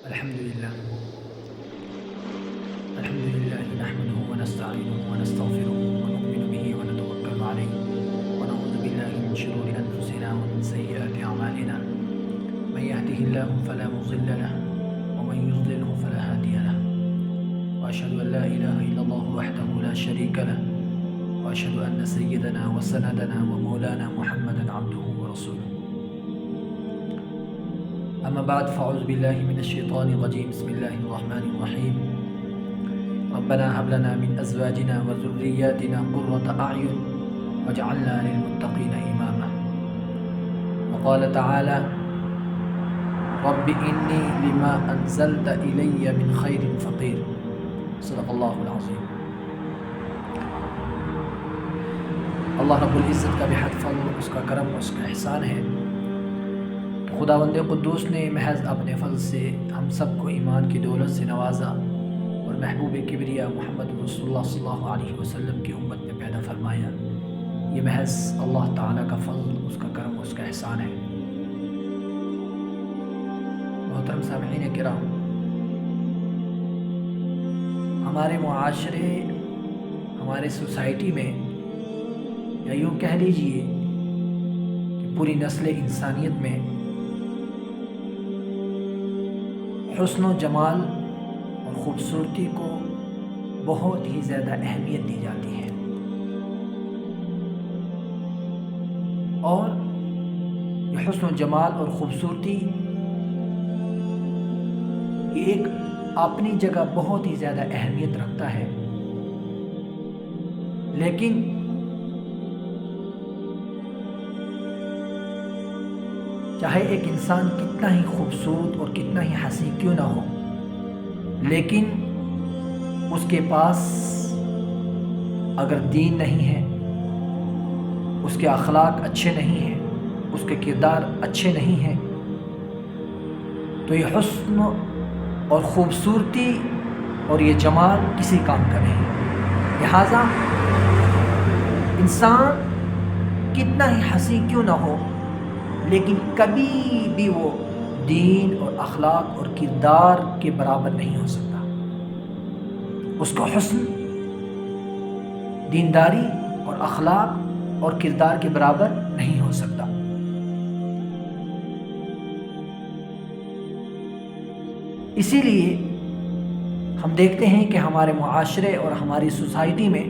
الحمد لله نحمده ونستعينه ونستغفره ونؤمن به ونتوكل عليه ونعوذ بالله من شرور أنفسنا ومن سيئات أعمالنا من يهده الله فلا مضل له ومن يضلله فلا هادي له وأشهد أن لا إله إلا الله وحده لا شريك له وأشهد أن سيدنا وسندنا ومولانا محمدا عبده ورسوله. أما بعد فأعوذ بالله من الشيطان الرجيم. بسم الله الرحمن الرحيم. ربنا هب لنا من أزواجنا وذرياتنا قرة أعين واجعلنا للمتقين إماما. وقال تعالى: رب إني لما أنزلت إلي من خير فقير. صدق الله العظيم. اللہ رب العزت کا بحد فضل، اس کا کرم، اس کا احسان ہے. خداوند قدوس نے محض اپنے فضل سے ہم سب کو ایمان کی دولت سے نوازا اور محبوب کبریا محمد رسول اللہ صلی اللہ علیہ وسلم کی امت میں پیدا فرمایا. یہ محض اللہ تعالیٰ کا فضل، اس کا کرم، اس کا احسان ہے. محترم سامعین کرام، ہمارے معاشرے، ہمارے سوسائٹی میں، یا یوں کہہ لیجئے کہ پوری نسل انسانیت میں حسن و جمال اور خوبصورتی کو بہت ہی زیادہ اہمیت دی جاتی ہے، اور یہ حسن و جمال اور خوبصورتی یہ ایک اپنی جگہ بہت ہی زیادہ اہمیت رکھتا ہے. لیکن چاہے ایک انسان کتنا ہی خوبصورت اور کتنا ہی حسین کیوں نہ ہو، لیکن اس کے پاس اگر دین نہیں ہے، اس کے اخلاق اچھے نہیں ہیں، اس کے کردار اچھے نہیں ہیں، تو یہ حسن اور خوبصورتی اور یہ جمال کسی کام کا نہیں. لہٰذا انسان کتنا ہی حسین کیوں نہ ہو، لیکن کبھی بھی وہ دین اور اخلاق اور کردار کے برابر نہیں ہو سکتا. اس کا حسن دینداری اور اخلاق اور کردار کے برابر نہیں ہو سکتا. اسی لیے ہم دیکھتے ہیں کہ ہمارے معاشرے اور ہماری سوسائٹی میں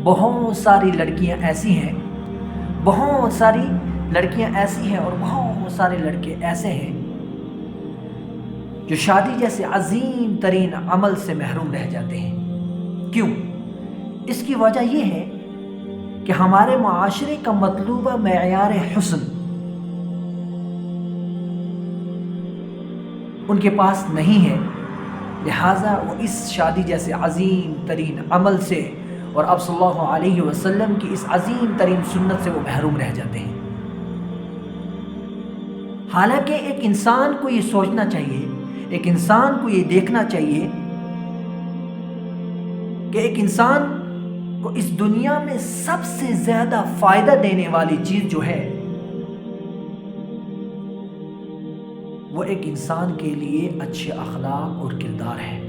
بہت ساری لڑکیاں ایسی ہیں اور بہت سارے لڑکے ایسے ہیں جو شادی جیسے عظیم ترین عمل سے محروم رہ جاتے ہیں. کیوں؟ اس کی وجہ یہ ہے کہ ہمارے معاشرے کا مطلوبہ معیار حسن ان کے پاس نہیں ہے. لہٰذا وہ اس شادی جیسے عظیم ترین عمل سے اور اب صلی اللہ علیہ وسلم کی اس عظیم ترین سنت سے وہ محروم رہ جاتے ہیں. حالانکہ ایک انسان کو یہ سوچنا چاہیے، ایک انسان کو یہ دیکھنا چاہیے کہ ایک انسان کو اس دنیا میں سب سے زیادہ فائدہ دینے والی چیز جو ہے وہ ایک انسان کے لیے اچھے اخلاق اور کردار ہے،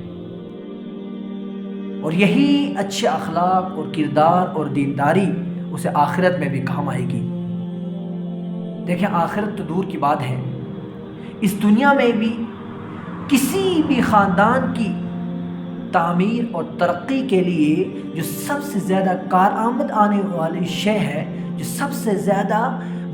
اور یہی اچھے اخلاق اور کردار اور دینداری اسے آخرت میں بھی کام آئے گی. دیکھیں، آخرت تو دور کی بات ہے، اس دنیا میں بھی کسی بھی خاندان کی تعمیر اور ترقی کے لیے جو سب سے زیادہ کارآمد آنے والی شے ہے، جو سب سے زیادہ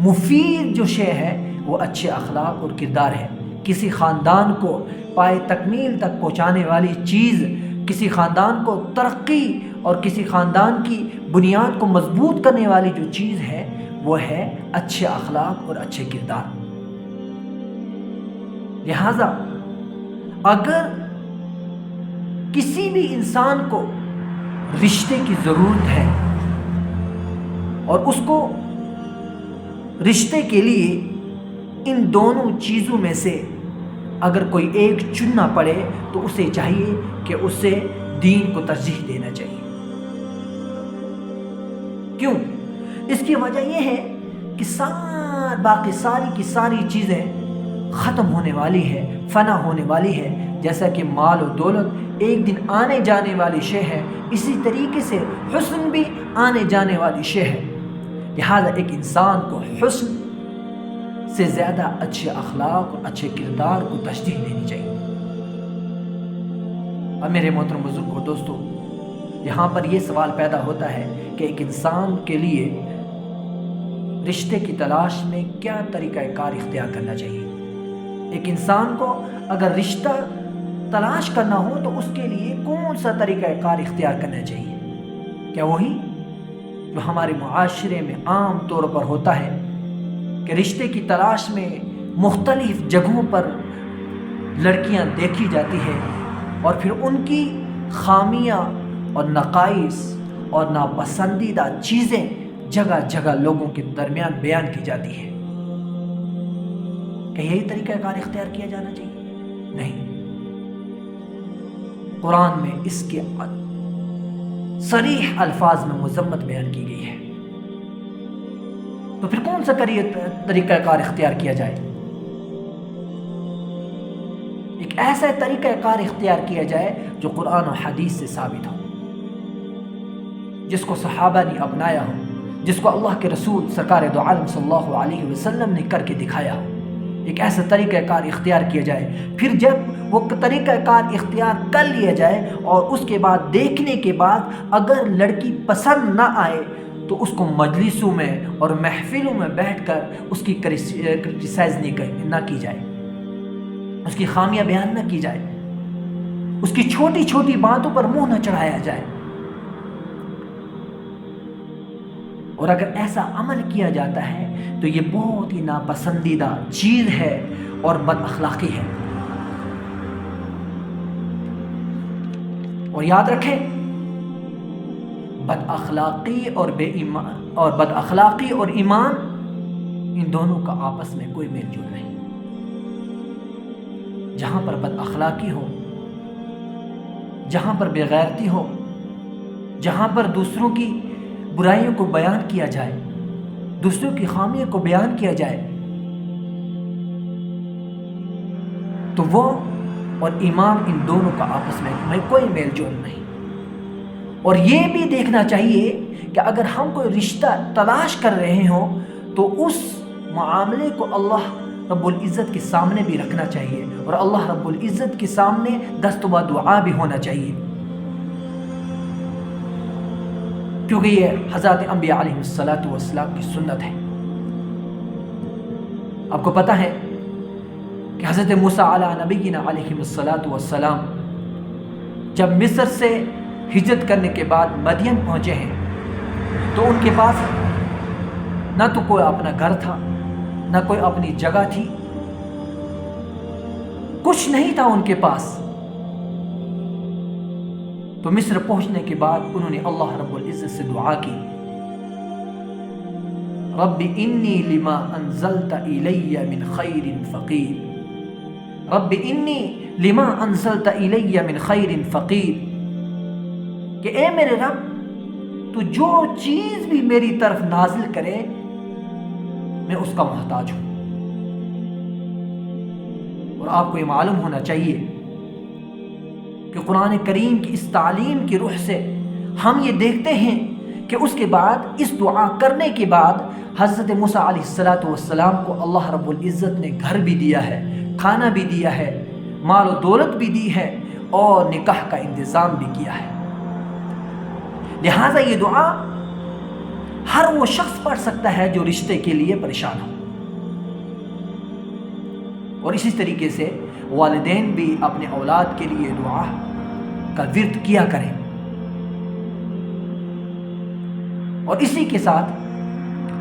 مفید جو شے ہے، وہ اچھے اخلاق اور کردار ہے. کسی خاندان کو پائے تکمیل تک پہنچانے والی چیز، کسی خاندان کو ترقی اور کسی خاندان کی بنیاد کو مضبوط کرنے والی جو چیز ہے وہ ہے اچھے اخلاق اور اچھے کردار. لہذا اگر کسی بھی انسان کو رشتے کی ضرورت ہے اور اس کو رشتے کے لیے ان دونوں چیزوں میں سے اگر کوئی ایک چننا پڑے تو اسے چاہیے کہ اسے دین کو ترجیح دینا چاہیے. کیوں؟ اس کی وجہ یہ ہے کہ باقی ساری کی ساری چیزیں ختم ہونے والی ہے، فنا ہونے والی ہے۔ جیسا کہ مال و دولت ایک دن آنے جانے والی شے ہے، اسی طریقے سے حسن بھی آنے جانے والی شے ہے۔ لہذا ایک انسان کو حسن سے زیادہ اچھے اخلاق اور اچھے کردار کو ترجیح دینی چاہیے۔ اب میرے محترم بزرگوں دوستو، یہاں پر یہ سوال پیدا ہوتا ہے کہ ایک انسان کے لیے رشتے کی تلاش میں کیا طریقہ کار اختیار کرنا چاہیے۔ ایک انسان کو اگر رشتہ تلاش کرنا ہو تو اس کے لیے کون سا طریقہ کار اختیار کرنا چاہیے؟ کیا وہی جو ہمارے معاشرے میں عام طور پر ہوتا ہے کہ رشتے کی تلاش میں مختلف جگہوں پر لڑکیاں دیکھی جاتی ہیں اور پھر ان کی خامیاں اور نقائص اور ناپسندیدہ چیزیں جگہ جگہ لوگوں کے درمیان بیان کی جاتی ہے؟ کہ یہی طریقہ کار اختیار کیا جانا چاہیے؟ نہیں، قرآن میں اس کے صریح الفاظ میں مذمت بیان کی گئی ہے۔ تو پھر کون سا طریقہ کار اختیار کیا جائے؟ ایک ایسا طریقہ کار اختیار کیا جائے جو قرآن و حدیث سے ثابت ہو، جس کو صحابہ نے اپنایا ہو، جس کو اللہ کے رسول سرکار دو عالم صلی اللہ علیہ وسلم نے کر کے دکھایا ہو۔ ایک ایسا طریقہ کار اختیار کیا جائے، پھر جب وہ طریقہ کار اختیار کر لیا جائے اور اس کے بعد دیکھنے کے بعد اگر لڑکی پسند نہ آئے تو اس کو مجلسوں میں اور محفلوں میں بیٹھ کر اس کی کرٹیسائز نہ کی جائے، اس کی خامیاں بیان نہ کی جائے، اس کی چھوٹی چھوٹی باتوں پر منہ نہ چڑھایا جائے۔ اور اگر ایسا عمل کیا جاتا ہے تو یہ بہت ہی ناپسندیدہ چیز ہے اور بد اخلاقی ہے۔ اور یاد رکھیں، بد اخلاقی اور بد اخلاقی اور ایمان، ان دونوں کا آپس میں کوئی میل جول نہیں۔ جہاں پر بد اخلاقی ہو، جہاں پر بے غیرتی ہو، جہاں پر دوسروں کی برائیوں کو بیان کیا جائے، دوسروں کی خامیوں کو بیان کیا جائے، تو وہ اور ایمان ان دونوں کا آپس میں کوئی میل جول نہیں۔ اور یہ بھی دیکھنا چاہیے کہ اگر ہم کوئی رشتہ تلاش کر رہے ہوں تو اس معاملے کو اللہ رب العزت کے سامنے بھی رکھنا چاہیے، اور اللہ رب العزت کے سامنے دست و دعا بھی ہونا چاہیے، کیونکہ یہ حضرت انبیاء علیہ السلام کی سنت ہے۔ آپ کو پتہ ہے کہ حضرت موسیٰ علیہ نبینا علیہ السلام جب مصر سے ہجرت کرنے کے بعد مدین پہنچے ہیں تو ان کے پاس نہ تو کوئی اپنا گھر تھا، نہ کوئی اپنی جگہ تھی، کچھ نہیں تھا ان کے پاس۔ تو مصر پہنچنے کے بعد انہوں نے اللہ رب العزت سے دعا کی، رب انی لما انزلت الی من خیر فقیر، رب انی لما انزلت الی من خیر فقیر، کہ اے میرے رب تو جو چیز بھی میری طرف نازل کرے میں اس کا محتاج ہوں۔ اور آپ کو یہ معلوم ہونا چاہیے کہ قرآن کریم کی اس تعلیم کی روح سے ہم یہ دیکھتے ہیں کہ اس کے بعد اس دعا کرنے کے بعد حضرت موسیٰ علیہ السلام کو اللہ رب العزت نے گھر بھی دیا ہے، کھانا بھی دیا ہے، مال و دولت بھی دی ہے اور نکاح کا انتظام بھی کیا ہے۔ لہٰذا یہ دعا ہر وہ شخص پڑھ سکتا ہے جو رشتے کے لیے پریشان ہو۔ اور اسی طریقے سے والدین بھی اپنے اولاد کے لیے دعا کا ورد کیا کریں۔ اور اسی کے ساتھ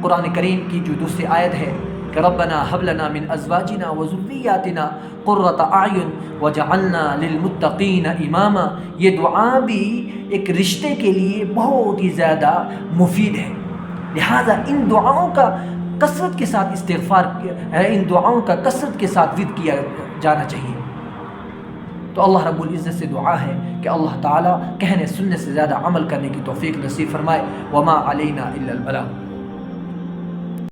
قرآن کریم کی جو دوسری آیت ہے کہ ربنا هب لنا من ازواجنا وذرياتنا قرة اعین وجعلنا للمتقین اماما، یہ دعا بھی ایک رشتے کے لیے بہت ہی زیادہ مفید ہے۔ لہٰذا ان دعاؤں کا کثرت کے ساتھ استغفار، ان دعاؤں کا کثرت کے ساتھ ورد کیا جانا چاہیے۔ تو اللہ رب العزت سے دعا ہے کہ اللہ تعالیٰ کہنے سننے سے زیادہ عمل کرنے کی توفیق نصیب فرمائے۔ وما علینا الا البلاغ۔